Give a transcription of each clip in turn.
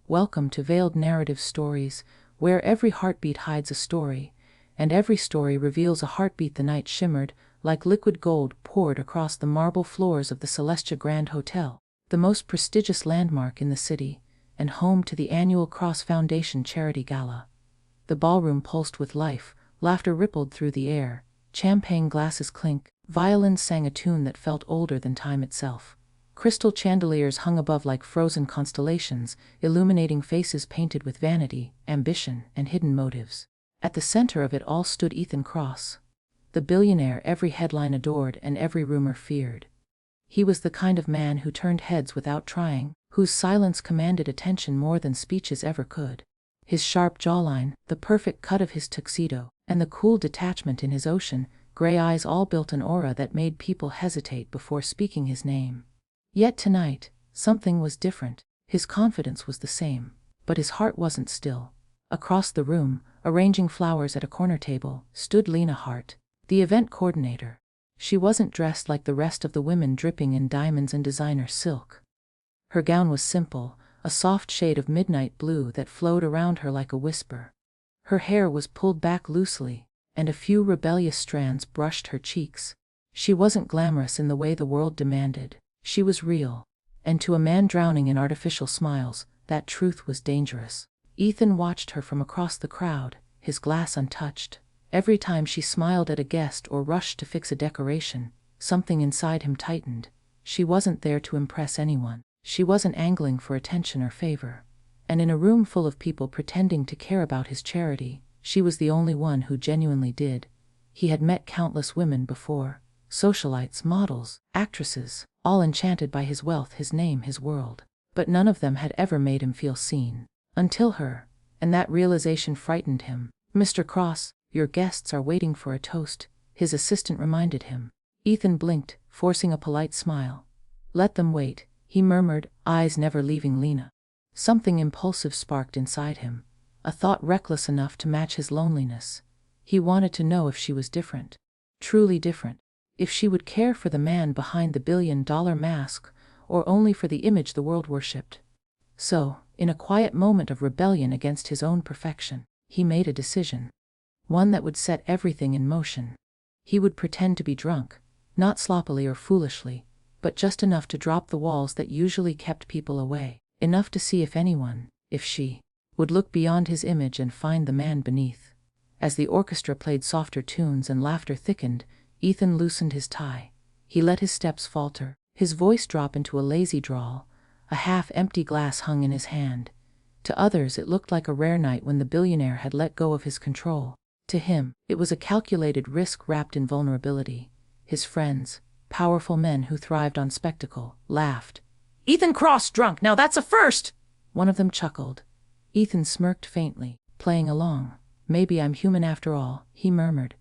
Welcome to Veiled Narrative Stories, where every heartbeat hides a story, and every story reveals a heartbeat. The night shimmered, like liquid gold poured across the marble floors of the Celestia Grand Hotel, the most prestigious landmark in the city, and home to the annual Cross Foundation Charity Gala. The ballroom pulsed with life, laughter rippled through the air, champagne glasses clinked, violins sang a tune that felt older than time itself. Crystal chandeliers hung above like frozen constellations, illuminating faces painted with vanity, ambition, and hidden motives. At the center of it all stood Ethan Cross, the billionaire every headline adored and every rumor feared. He was the kind of man who turned heads without trying, whose silence commanded attention more than speeches ever could. His sharp jawline, the perfect cut of his tuxedo, and the cool detachment in his ocean-gray eyes all built an aura that made people hesitate before speaking his name. Yet tonight, something was different. His confidence was the same, but his heart wasn't still. Across the room, arranging flowers at a corner table, stood Lena Hart, the event coordinator. She wasn't dressed like the rest of the women, dripping in diamonds and designer silk. Her gown was simple, a soft shade of midnight blue that flowed around her like a whisper. Her hair was pulled back loosely, and a few rebellious strands brushed her cheeks. She wasn't glamorous in the way the world demanded. She was real, and to a man drowning in artificial smiles, that truth was dangerous. Ethan watched her from across the crowd, his glass untouched. Every time she smiled at a guest or rushed to fix a decoration, something inside him tightened. She wasn't there to impress anyone. She wasn't angling for attention or favor. And in a room full of people pretending to care about his charity, she was the only one who genuinely did. He had met countless women before, socialites, models, actresses, all enchanted by his wealth, his name, his world. But none of them had ever made him feel seen. Until her, and that realization frightened him. "Mr. Cross, your guests are waiting for a toast," his assistant reminded him. Ethan blinked, forcing a polite smile. "Let them wait," he murmured, eyes never leaving Lena. Something impulsive sparked inside him, a thought reckless enough to match his loneliness. He wanted to know if she was different. Truly different. If she would care for the man behind the $1 billion mask, or only for the image the world worshipped. So, in a quiet moment of rebellion against his own perfection, he made a decision. One that would set everything in motion. He would pretend to be drunk, not sloppily or foolishly, but just enough to drop the walls that usually kept people away. Enough to see if anyone, if she, would look beyond his image and find the man beneath. As the orchestra played softer tunes and laughter thickened, Ethan loosened his tie. He let his steps falter, his voice drop into a lazy drawl. A half-empty glass hung in his hand. To others it looked like a rare night when the billionaire had let go of his control. To him, it was a calculated risk wrapped in vulnerability. His friends, powerful men who thrived on spectacle, laughed. "Ethan Cross drunk, now that's a first!" One of them chuckled. Ethan smirked faintly, playing along. "Maybe I'm human after all," he murmured.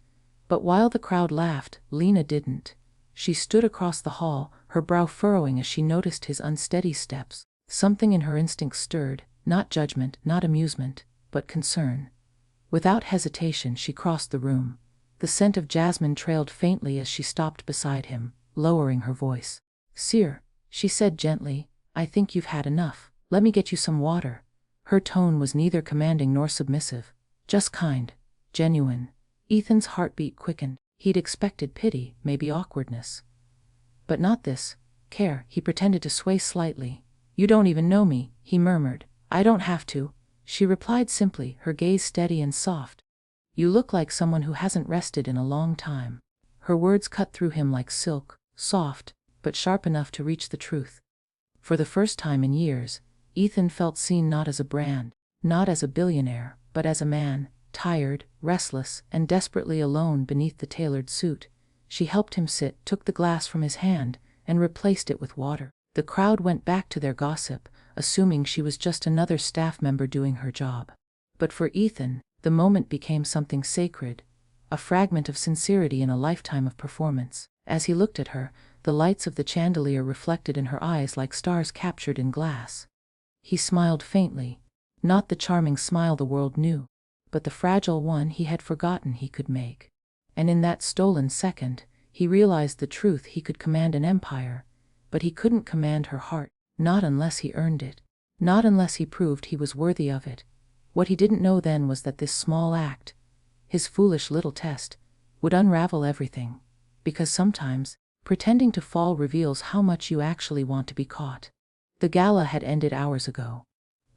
But while the crowd laughed, Lena didn't. She stood across the hall, her brow furrowing as she noticed his unsteady steps. Something in her instincts stirred, not judgment, not amusement, but concern. Without hesitation she crossed the room. The scent of jasmine trailed faintly as she stopped beside him, lowering her voice. "Sir," she said gently, "I think you've had enough. Let me get you some water." Her tone was neither commanding nor submissive, just kind, genuine. Ethan's heartbeat quickened. He'd expected pity, maybe awkwardness. But not this. Care. He pretended to sway slightly. "You don't even know me," he murmured. "I don't have to," she replied simply, her gaze steady and soft. "You look like someone who hasn't rested in a long time." Her words cut through him like silk, soft, but sharp enough to reach the truth. For the first time in years, Ethan felt seen, not as a brand, not as a billionaire, but as a man, tired, restless, and desperately alone beneath the tailored suit. She helped him sit, took the glass from his hand, and replaced it with water. The crowd went back to their gossip, assuming she was just another staff member doing her job. But for Ethan, the moment became something sacred, a fragment of sincerity in a lifetime of performance. As he looked at her, the lights of the chandelier reflected in her eyes like stars captured in glass. He smiled faintly, not the charming smile the world knew, but the fragile one he had forgotten he could make. And in that stolen second, he realized the truth. He could command an empire, but he couldn't command her heart, not unless he earned it. Not unless he proved he was worthy of it. What he didn't know then was that this small act, his foolish little test, would unravel everything. Because sometimes, pretending to fall reveals how much you actually want to be caught. The gala had ended hours ago.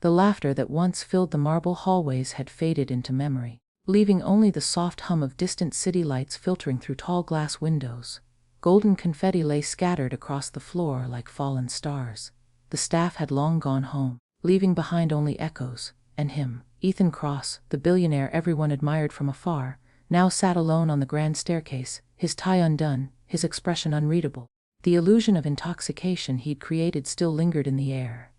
The laughter that once filled the marble hallways had faded into memory, leaving only the soft hum of distant city lights filtering through tall glass windows. Golden confetti lay scattered across the floor like fallen stars. The staff had long gone home, leaving behind only echoes, and him, Ethan Cross, the billionaire everyone admired from afar, now sat alone on the grand staircase, his tie undone, his expression unreadable. The illusion of intoxication he'd created still lingered in the air.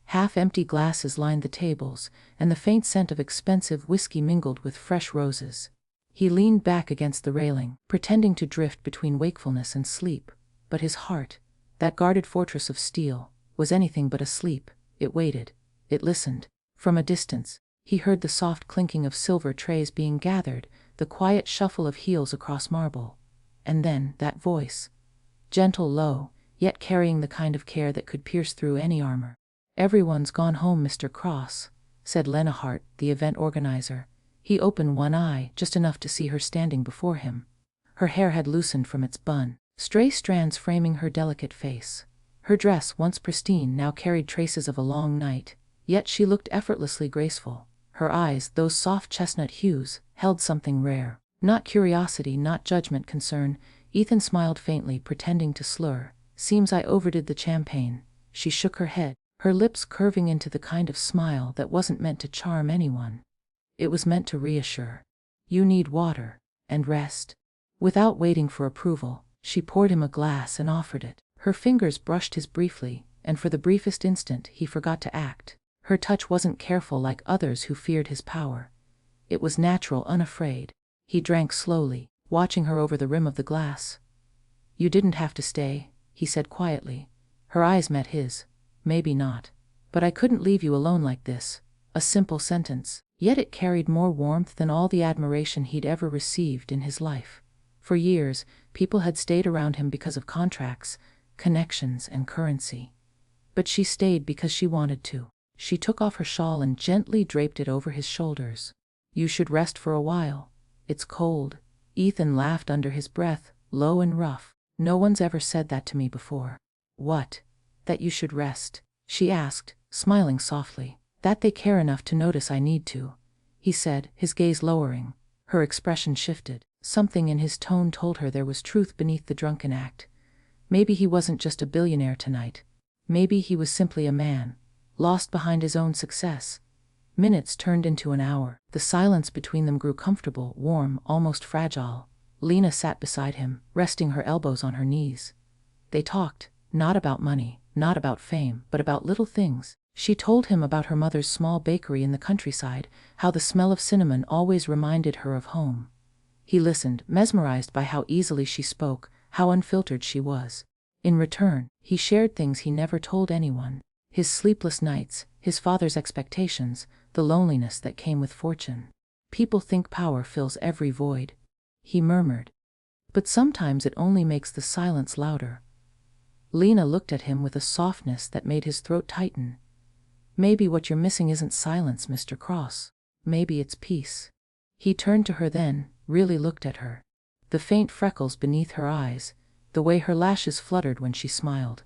Half-empty glasses lined the tables, and the faint scent of expensive whiskey mingled with fresh roses. He leaned back against the railing, pretending to drift between wakefulness and sleep, but his heart, that guarded fortress of steel, was anything but asleep. It waited. It listened. From a distance, he heard the soft clinking of silver trays being gathered, the quiet shuffle of heels across marble. And then that voice. Gentle, low, yet carrying the kind of care that could pierce through any armor. "Everyone's gone home, Mr. Cross," said Lena Hart, the event organizer. He opened one eye, just enough to see her standing before him. Her hair had loosened from its bun, stray strands framing her delicate face. Her dress, once pristine, now carried traces of a long night, yet she looked effortlessly graceful. Her eyes, those soft chestnut hues, held something rare. Not curiosity, not judgment, concern. Ethan smiled faintly, pretending to slur. "Seems I overdid the champagne." She shook her head, her lips curving into the kind of smile that wasn't meant to charm anyone. It was meant to reassure. "You need water, and rest." Without waiting for approval, she poured him a glass and offered it. Her fingers brushed his briefly, and for the briefest instant he forgot to act. Her touch wasn't careful like others who feared his power. It was natural, unafraid. He drank slowly, watching her over the rim of the glass. "You didn't have to stay," he said quietly. Her eyes met his. "Maybe not. But I couldn't leave you alone like this." A simple sentence, yet it carried more warmth than all the admiration he'd ever received in his life. For years, people had stayed around him because of contracts, connections, and currency. But she stayed because she wanted to. She took off her shawl and gently draped it over his shoulders. "You should rest for a while. It's cold." Ethan laughed under his breath, low and rough. "No one's ever said that to me before." "What?" "That you should rest," she asked, smiling softly. "That they care enough to notice I need to," he said, his gaze lowering. Her expression shifted. Something in his tone told her there was truth beneath the drunken act. Maybe he wasn't just a billionaire tonight. Maybe he was simply a man, lost behind his own success. Minutes turned into an hour. The silence between them grew comfortable, warm, almost fragile. Lena sat beside him, resting her elbows on her knees. They talked, not about money, not about fame, but about little things. She told him about her mother's small bakery in the countryside, how the smell of cinnamon always reminded her of home. He listened, mesmerized by how easily she spoke, how unfiltered she was. In return, he shared things he never told anyone. His sleepless nights, his father's expectations, the loneliness that came with fortune. "People think power fills every void," he murmured. "But sometimes it only makes the silence louder." Lena looked at him with a softness that made his throat tighten. "Maybe what you're missing isn't silence, Mr. Cross. Maybe it's peace." He turned to her then, really looked at her. The faint freckles beneath her eyes, the way her lashes fluttered when she smiled.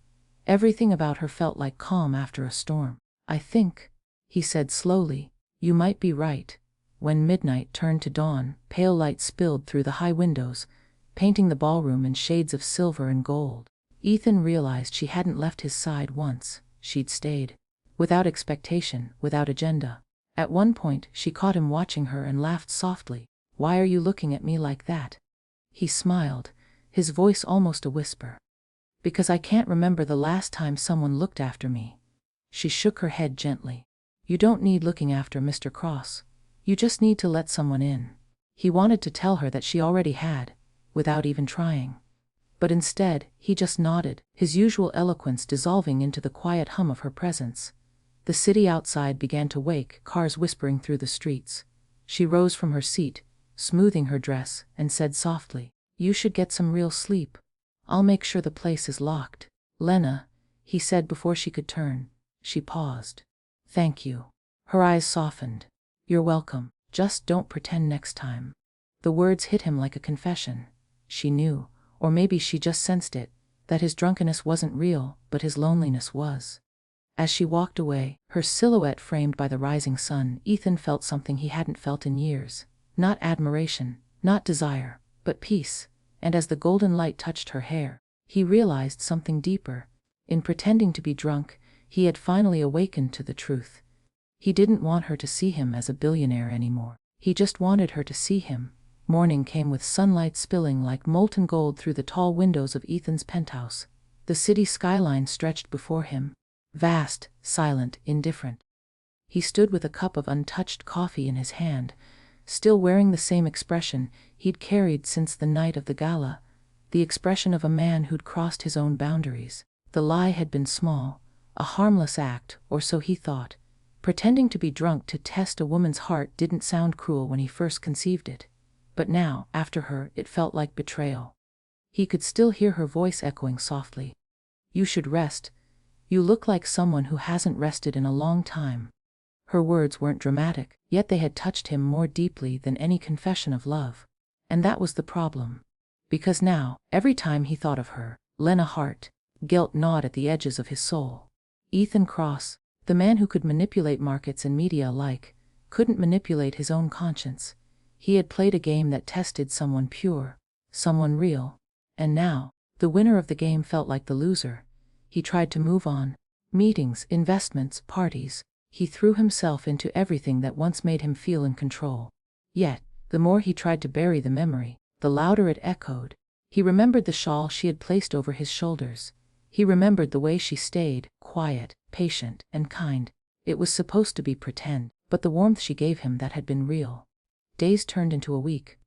Everything about her felt like calm after a storm. "I think," he said slowly, "you might be right." When midnight turned to dawn, pale light spilled through the high windows, painting the ballroom in shades of silver and gold. Ethan realized she hadn't left his side once. She'd stayed. Without expectation, without agenda. At one point, she caught him watching her and laughed softly. "Why are you looking at me like that?" He smiled, his voice almost a whisper. "Because I can't remember the last time someone looked after me." She shook her head gently. "You don't need looking after, Mr. Cross. You just need to let someone in." He wanted to tell her that she already had, without even trying. But instead, he just nodded, his usual eloquence dissolving into the quiet hum of her presence. The city outside began to wake, cars whispering through the streets. She rose from her seat, smoothing her dress, and said softly, "You should get some real sleep. I'll make sure the place is locked." "Lena," he said before she could turn. She paused. Thank you. Her eyes softened. You're welcome. Just don't pretend next time. The words hit him like a confession. She knew, or maybe she just sensed it, that his drunkenness wasn't real, but his loneliness was. As she walked away, her silhouette framed by the rising sun, Ethan felt something he hadn't felt in years. Not admiration, not desire, but peace. And as the golden light touched her hair, he realized something deeper. In pretending to be drunk, he had finally awakened to the truth. He didn't want her to see him as a billionaire anymore. He just wanted her to see him. Morning came with sunlight spilling like molten gold through the tall windows of Ethan's penthouse. The city skyline stretched before him. Vast, silent, indifferent. He stood with a cup of untouched coffee in his hand, still wearing the same expression he'd carried since the night of the gala, the expression of a man who'd crossed his own boundaries. The lie had been small, a harmless act, or so he thought. Pretending to be drunk to test a woman's heart didn't sound cruel when he first conceived it. But now, after her, it felt like betrayal. He could still hear her voice echoing softly. You should rest. You look like someone who hasn't rested in a long time. Her words weren't dramatic, yet they had touched him more deeply than any confession of love. And that was the problem. Because now, every time he thought of her, Lena Hart, guilt gnawed at the edges of his soul. Ethan Cross, the man who could manipulate markets and media alike, couldn't manipulate his own conscience. He had played a game that tested someone pure, someone real. And now, the winner of the game felt like the loser. He tried to move on. Meetings, investments, parties. He threw himself into everything that once made him feel in control. Yet, the more he tried to bury the memory, the louder it echoed. He remembered the shawl she had placed over his shoulders. He remembered the way she stayed, quiet, patient, and kind. It was supposed to be pretend, but the warmth she gave him that had been real. Days turned into a week.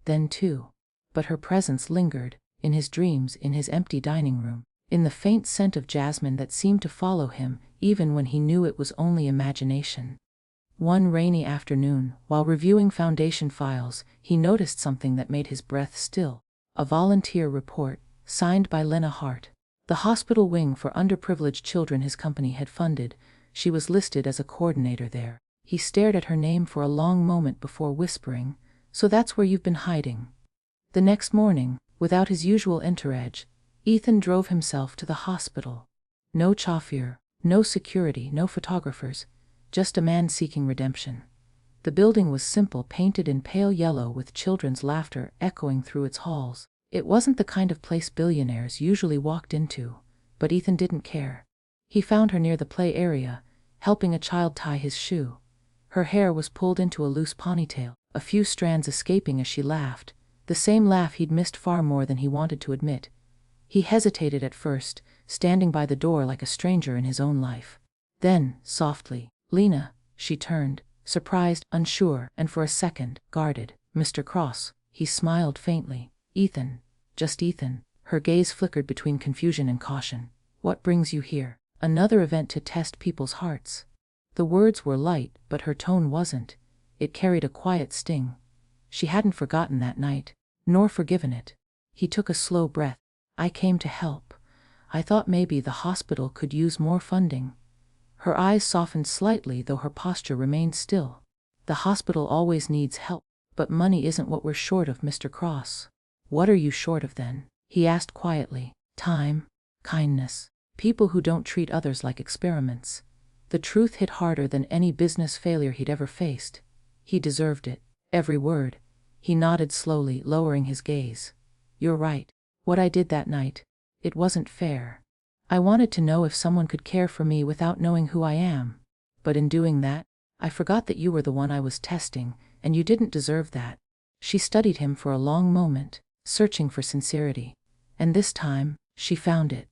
Then 2. But her presence lingered, in his dreams, in his empty dining room, in the faint scent of jasmine that seemed to follow him, even when he knew it was only imagination. One rainy afternoon, while reviewing foundation files, he noticed something that made his breath still. A volunteer report, signed by Lena Hart. The hospital wing for underprivileged children his company had funded. She was listed as a coordinator there. He stared at her name for a long moment before whispering, "So that's where you've been hiding." The next morning, without his usual entourage, Ethan drove himself to the hospital. No chauffeur, no security, no photographers, just a man seeking redemption. The building was simple, painted in pale yellow with children's laughter echoing through its halls. It wasn't the kind of place billionaires usually walked into, but Ethan didn't care. He found her near the play area, helping a child tie his shoe. Her hair was pulled into a loose ponytail, a few strands escaping as she laughed, the same laugh he'd missed far more than he wanted to admit. He hesitated at first, standing by the door like a stranger in his own life. Then, softly, "Lena," she turned, surprised, unsure, and for a second, guarded. "Mr. Cross," he smiled faintly. "Ethan, just Ethan." Her gaze flickered between confusion and caution. "What brings you here?" "Another event to test people's hearts." The words were light, but her tone wasn't. It carried a quiet sting. She hadn't forgotten that night, nor forgiven it. He took a slow breath. "I came to help. I thought maybe the hospital could use more funding." Her eyes softened slightly, though her posture remained still. "The hospital always needs help, but money isn't what we're short of, Mr. Cross." "What are you short of then?" he asked quietly. "Time, kindness, people who don't treat others like experiments." The truth hit harder than any business failure he'd ever faced. He deserved it, every word. He nodded slowly, lowering his gaze. "You're right. What I did that night, it wasn't fair. I wanted to know if someone could care for me without knowing who I am. But in doing that, I forgot that you were the one I was testing, and you didn't deserve that." She studied him for a long moment, searching for sincerity. And this time, she found it.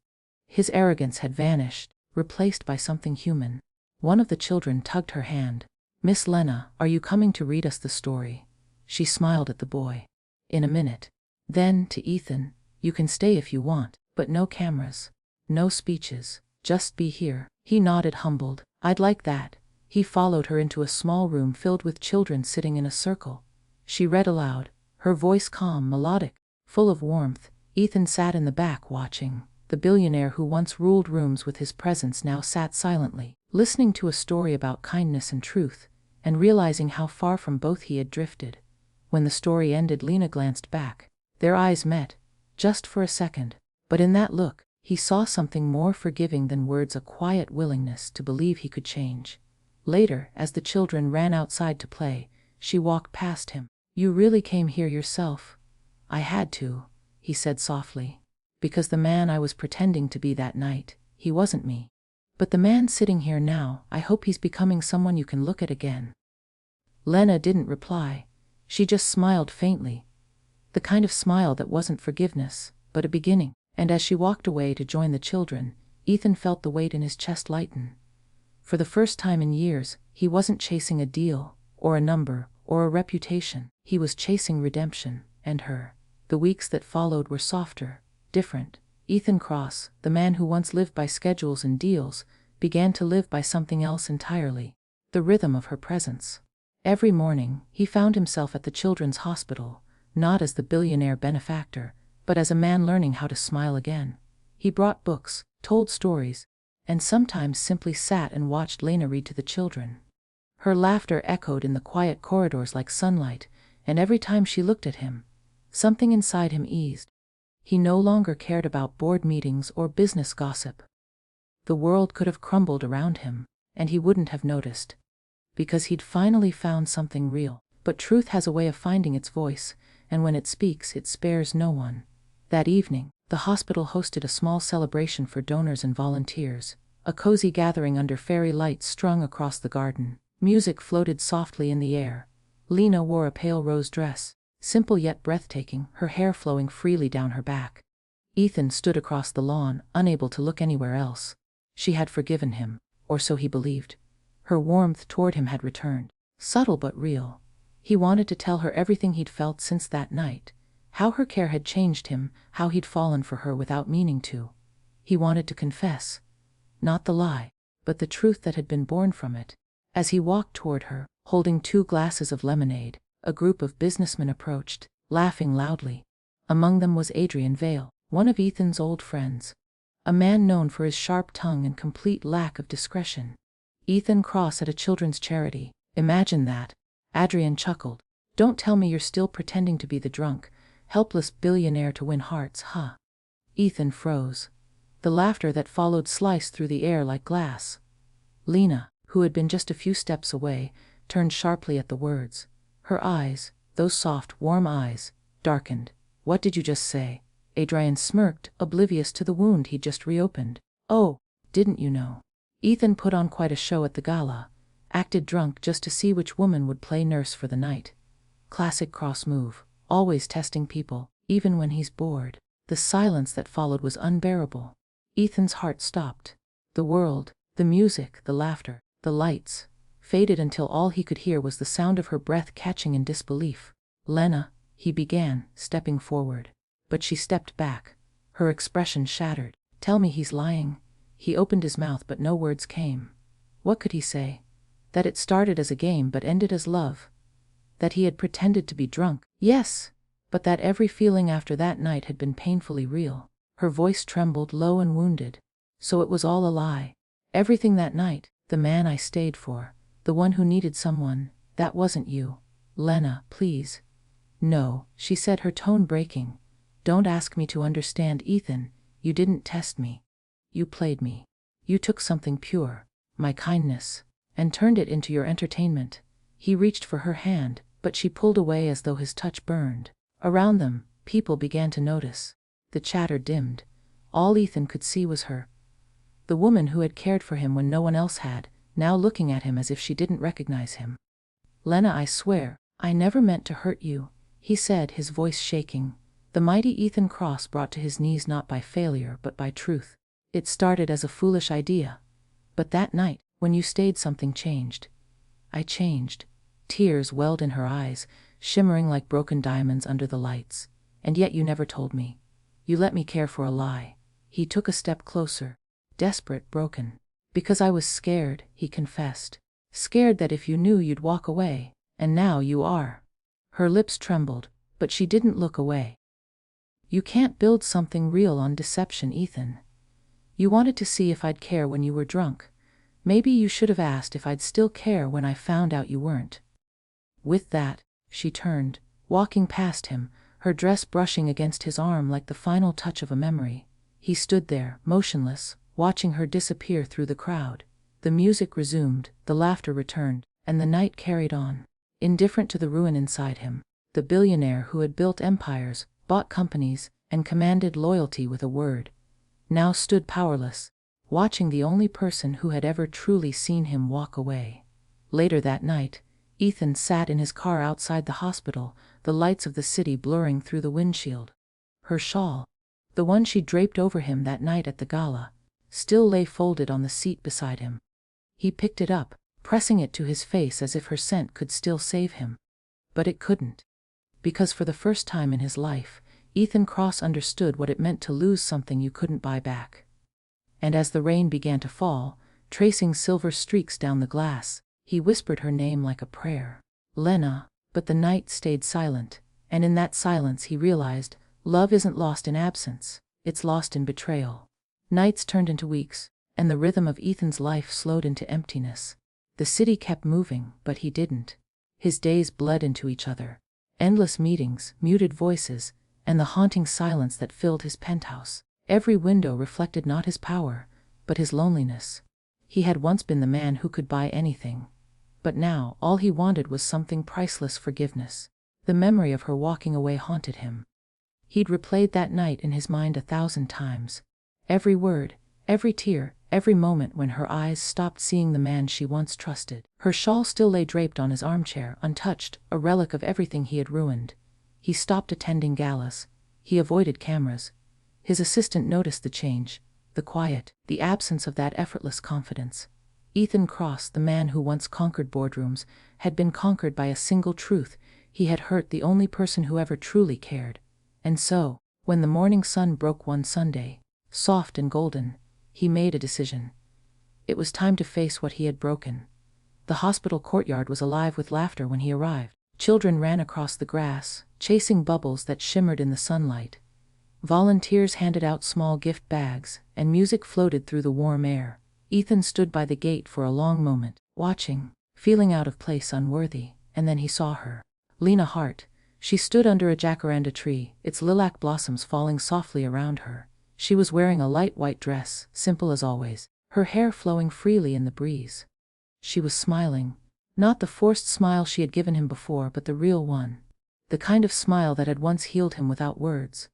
His arrogance had vanished, replaced by something human. One of the children tugged her hand. "Miss Lena, are you coming to read us the story?" She smiled at the boy. "In a minute." Then, to Ethan, "You can stay if you want, but no cameras, no speeches, just be here." He nodded, humbled. "I'd like that." He followed her into a small room filled with children sitting in a circle. She read aloud, her voice calm, melodic, full of warmth. Ethan sat in the back watching. The billionaire who once ruled rooms with his presence now sat silently, listening to a story about kindness and truth, and realizing how far from both he had drifted. When the story ended, Lena glanced back. Their eyes met, just for a second, but in that look, he saw something more forgiving than words, a quiet willingness to believe he could change. Later, as the children ran outside to play, she walked past him. "You really came here yourself?" "I had to," he said softly. "Because the man I was pretending to be that night, he wasn't me. But the man sitting here now, I hope he's becoming someone you can look at again." Lena didn't reply. She just smiled faintly. The kind of smile that wasn't forgiveness, but a beginning. And as she walked away to join the children, Ethan felt the weight in his chest lighten. For the first time in years, he wasn't chasing a deal, or a number, or a reputation. He was chasing redemption, and her. The weeks that followed were softer, different. Ethan Cross, the man who once lived by schedules and deals, began to live by something else entirely. The rhythm of her presence. Every morning, he found himself at the children's hospital, not as the billionaire benefactor, but as a man learning how to smile again. He brought books, told stories, and sometimes simply sat and watched Lena read to the children. Her laughter echoed in the quiet corridors like sunlight, and every time she looked at him, something inside him eased. He no longer cared about board meetings or business gossip. The world could have crumbled around him, and he wouldn't have noticed. Because he'd finally found something real. But truth has a way of finding its voice, and when it speaks, it spares no one. That evening, the hospital hosted a small celebration for donors and volunteers, a cozy gathering under fairy lights strung across the garden. Music floated softly in the air. Lena wore a pale rose dress, simple yet breathtaking, her hair flowing freely down her back. Ethan stood across the lawn, unable to look anywhere else. She had forgiven him, or so he believed. Her warmth toward him had returned, subtle but real. He wanted to tell her everything he'd felt since that night, how her care had changed him, how he'd fallen for her without meaning to. He wanted to confess, not the lie, but the truth that had been born from it. As he walked toward her, holding 2 glasses of lemonade, a group of businessmen approached, laughing loudly. Among them was Adrian Vale, one of Ethan's old friends, a man known for his sharp tongue and complete lack of discretion. Ethan Cross at a children's charity, imagine that. Adrian chuckled. "Don't tell me you're still pretending to be the drunk, helpless billionaire to win hearts, huh?" Ethan froze. The laughter that followed sliced through the air like glass. Lena, who had been just a few steps away, turned sharply at the words. Her eyes, those soft, warm eyes, darkened. "What did you just say?" Adrian smirked, oblivious to the wound he'd just reopened. "Oh, didn't you know?" Ethan put on quite a show at the gala, acted drunk just to see which woman would play nurse for the night. Classic Cross move, always testing people, even when he's bored. The silence that followed was unbearable. Ethan's heart stopped. The world, the music, the laughter, the lights, faded until all he could hear was the sound of her breath catching in disbelief. "Lena," he began, stepping forward. But she stepped back, her expression shattered. "Tell me he's lying." He opened his mouth but no words came. What could he say? That it started as a game but ended as love? That he had pretended to be drunk? Yes, but that every feeling after that night had been painfully real. Her voice trembled, low and wounded. "So it was all a lie. Everything that night, the man I stayed for, the one who needed someone, that wasn't you." "Lena, please." "No," she said, her tone breaking. "Don't ask me to understand, Ethan. You didn't test me. You played me. You took something pure, my kindness, and turned it into your entertainment." He reached for her hand, but she pulled away as though his touch burned. Around them, people began to notice. The chatter dimmed. All Ethan could see was her. The woman who had cared for him when no one else had, now looking at him as if she didn't recognize him. "Lena, I swear, I never meant to hurt you," he said, his voice shaking. The mighty Ethan Cross brought to his knees not by failure but by truth. "It started as a foolish idea. But that night, when you stayed, something changed. I changed." Tears welled in her eyes, shimmering like broken diamonds under the lights. "And yet you never told me. You let me care for a lie." He took a step closer, desperate, broken. "Because I was scared," he confessed. "Scared that if you knew you'd walk away, and now you are." Her lips trembled, but she didn't look away. "You can't build something real on deception, Ethan. You wanted to see if I'd care when you were drunk. Maybe you should have asked if I'd still care when I found out you weren't." With that, she turned, walking past him, her dress brushing against his arm like the final touch of a memory. He stood there, motionless, watching her disappear through the crowd. The music resumed, the laughter returned, and the night carried on. Indifferent to the ruin inside him, the billionaire who had built empires, bought companies, and commanded loyalty with a word, now stood powerless, watching the only person who had ever truly seen him walk away. Later that night, Ethan sat in his car outside the hospital, the lights of the city blurring through the windshield. Her shawl, the one she draped over him that night at the gala, still lay folded on the seat beside him. He picked it up, pressing it to his face as if her scent could still save him. But it couldn't. Because for the first time in his life, Ethan Cross understood what it meant to lose something you couldn't buy back. And as the rain began to fall, tracing silver streaks down the glass, he whispered her name like a prayer. Lena. But the night stayed silent, and in that silence he realized, love isn't lost in absence, it's lost in betrayal. Nights turned into weeks, and the rhythm of Ethan's life slowed into emptiness. The city kept moving, but he didn't. His days bled into each other. Endless meetings, muted voices, and the haunting silence that filled his penthouse. Every window reflected not his power, but his loneliness. He had once been the man who could buy anything. But now all he wanted was something priceless: forgiveness. The memory of her walking away haunted him. He'd replayed that night in his mind 1,000 times. Every word, every tear, every moment when her eyes stopped seeing the man she once trusted. Her shawl still lay draped on his armchair, untouched, a relic of everything he had ruined. He stopped attending galas. He avoided cameras. His assistant noticed the change, the quiet, the absence of that effortless confidence. Ethan Cross, the man who once conquered boardrooms, had been conquered by a single truth: he had hurt the only person who ever truly cared. And so, when the morning sun broke one Sunday, soft and golden, he made a decision. It was time to face what he had broken. The hospital courtyard was alive with laughter when he arrived. Children ran across the grass, chasing bubbles that shimmered in the sunlight. Volunteers handed out small gift bags, and music floated through the warm air. Ethan stood by the gate for a long moment, watching, feeling out of place, unworthy, and then he saw her. Lena Hart. She stood under a jacaranda tree, its lilac blossoms falling softly around her. She was wearing a light white dress, simple as always, her hair flowing freely in the breeze. She was smiling, not the forced smile she had given him before, but the real one. The kind of smile that had once healed him without words.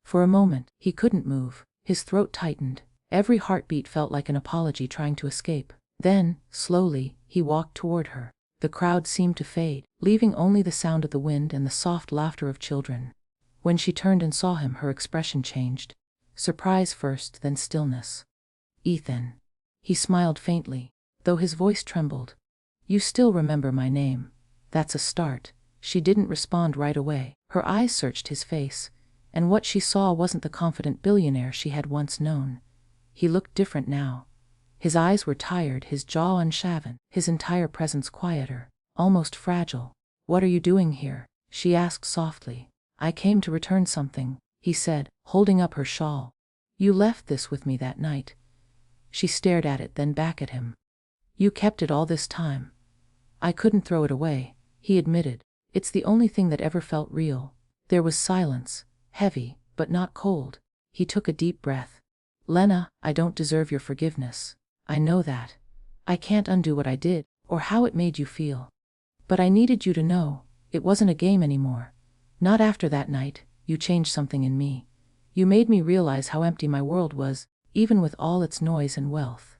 For a moment, he couldn't move. His throat tightened. Every heartbeat felt like an apology trying to escape. Then, slowly, he walked toward her. The crowd seemed to fade, leaving only the sound of the wind and the soft laughter of children. When she turned and saw him, her expression changed. Surprise first, then stillness. "Ethan." He smiled faintly, though his voice trembled. "You still remember my name. That's a start." She didn't respond right away. Her eyes searched his face, and what she saw wasn't the confident billionaire she had once known. He looked different now. His eyes were tired, his jaw unshaven, his entire presence quieter, almost fragile. "What are you doing here?" she asked softly. "I came to return something," he said, holding up her shawl. "You left this with me that night." She stared at it, then back at him. "You kept it all this time." "I couldn't throw it away," he admitted. "It's the only thing that ever felt real." There was silence, heavy, but not cold. He took a deep breath. "Lena, I don't deserve your forgiveness. I know that. I can't undo what I did, or how it made you feel. But I needed you to know, it wasn't a game anymore. Not after that night. You changed something in me. You made me realize how empty my world was, even with all its noise and wealth."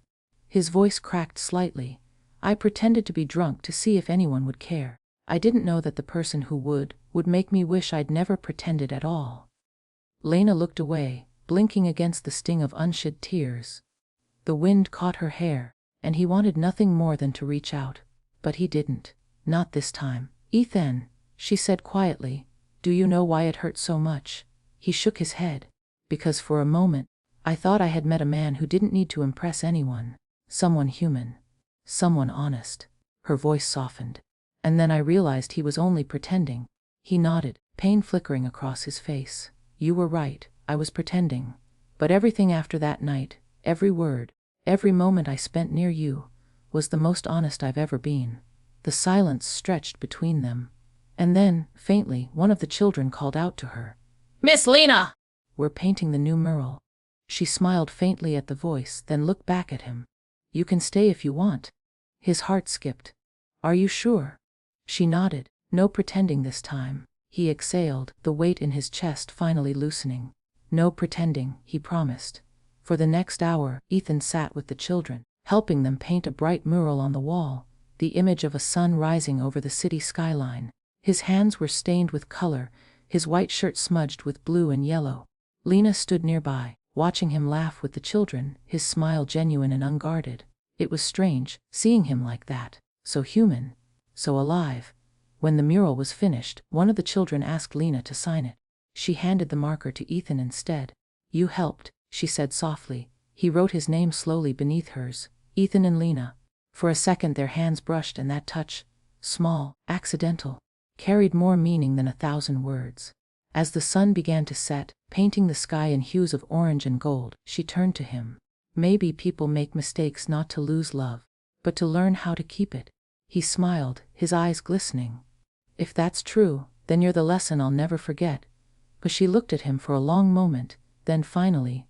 His voice cracked slightly. "I pretended to be drunk to see if anyone would care. I didn't know that the person who would make me wish I'd never pretended at all." Lena looked away, blinking against the sting of unshed tears. The wind caught her hair, and he wanted nothing more than to reach out. But he didn't. Not this time. "Ethan," she said quietly, "do you know why it hurt so much?" He shook his head. "Because for a moment, I thought I had met a man who didn't need to impress anyone. Someone human. Someone honest." Her voice softened. "And then I realized he was only pretending." He nodded, pain flickering across his face. "You were right, I was pretending. But everything after that night, every word, every moment I spent near you, was the most honest I've ever been." The silence stretched between them. And then, faintly, one of the children called out to her, "Miss Lena!" "We're painting the new mural." She smiled faintly at the voice, then looked back at him. "You can stay if you want." His heart skipped. "Are you sure?" She nodded. "No pretending this time." He exhaled, the weight in his chest finally loosening. "No pretending," he promised. For the next hour, Ethan sat with the children, helping them paint a bright mural on the wall, the image of a sun rising over the city skyline. His hands were stained with color, his white shirt smudged with blue and yellow. Lena stood nearby, watching him laugh with the children, his smile genuine and unguarded. It was strange, seeing him like that, so human, so alive. When the mural was finished, one of the children asked Lena to sign it. She handed the marker to Ethan instead. "You helped," she said softly. He wrote his name slowly beneath hers, Ethan and Lena. For a second their hands brushed, and that touch, small, accidental, carried more meaning than 1,000 words. As the sun began to set, painting the sky in hues of orange and gold, she turned to him. "Maybe people make mistakes not to lose love, but to learn how to keep it." He smiled, his eyes glistening. "If that's true, then you're the lesson I'll never forget." But she looked at him for a long moment, then finally,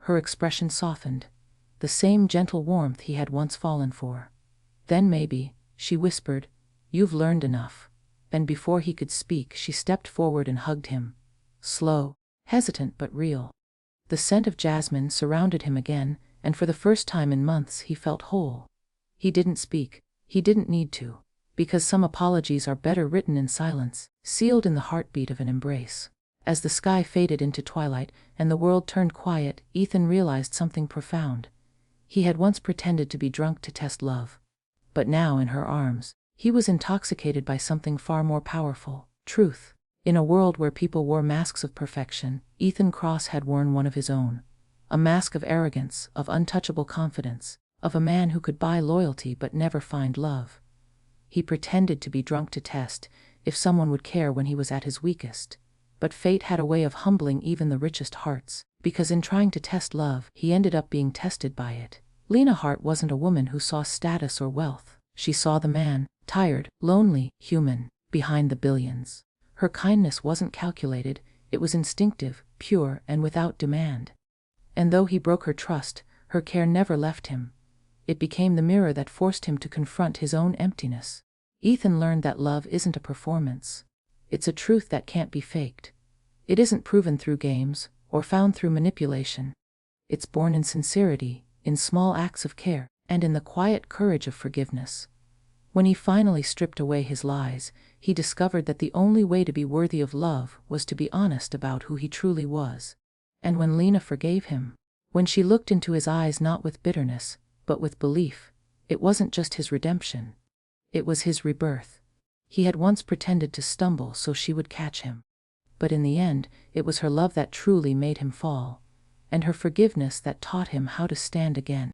her expression softened. The same gentle warmth he had once fallen for. "Then maybe," she whispered, "you've learned enough." And before he could speak, she stepped forward and hugged him. Slow, hesitant but real. The scent of jasmine surrounded him again, and for the first time in months he felt whole. He didn't speak. He didn't need to. Because some apologies are better written in silence, sealed in the heartbeat of an embrace. As the sky faded into twilight and the world turned quiet, Ethan realized something profound. He had once pretended to be drunk to test love. But now, in her arms, he was intoxicated by something far more powerful: truth. In a world where people wore masks of perfection, Ethan Cross had worn one of his own. A mask of arrogance, of untouchable confidence, of a man who could buy loyalty but never find love. He pretended to be drunk to test if someone would care when he was at his weakest. But fate had a way of humbling even the richest hearts, because in trying to test love, he ended up being tested by it. Lena Hart wasn't a woman who saw status or wealth. She saw the man, tired, lonely, human, behind the billions. Her kindness wasn't calculated, it was instinctive, pure, and without demand. And though he broke her trust, her care never left him. It became the mirror that forced him to confront his own emptiness. Ethan learned that love isn't a performance. It's a truth that can't be faked. It isn't proven through games, or found through manipulation. It's born in sincerity, in small acts of care, and in the quiet courage of forgiveness. When he finally stripped away his lies, he discovered that the only way to be worthy of love was to be honest about who he truly was. And when Lena forgave him, when she looked into his eyes not with bitterness, but with belief, it wasn't just his redemption. It was his rebirth. He had once pretended to stumble so she would catch him. But in the end, it was her love that truly made him fall, and her forgiveness that taught him how to stand again.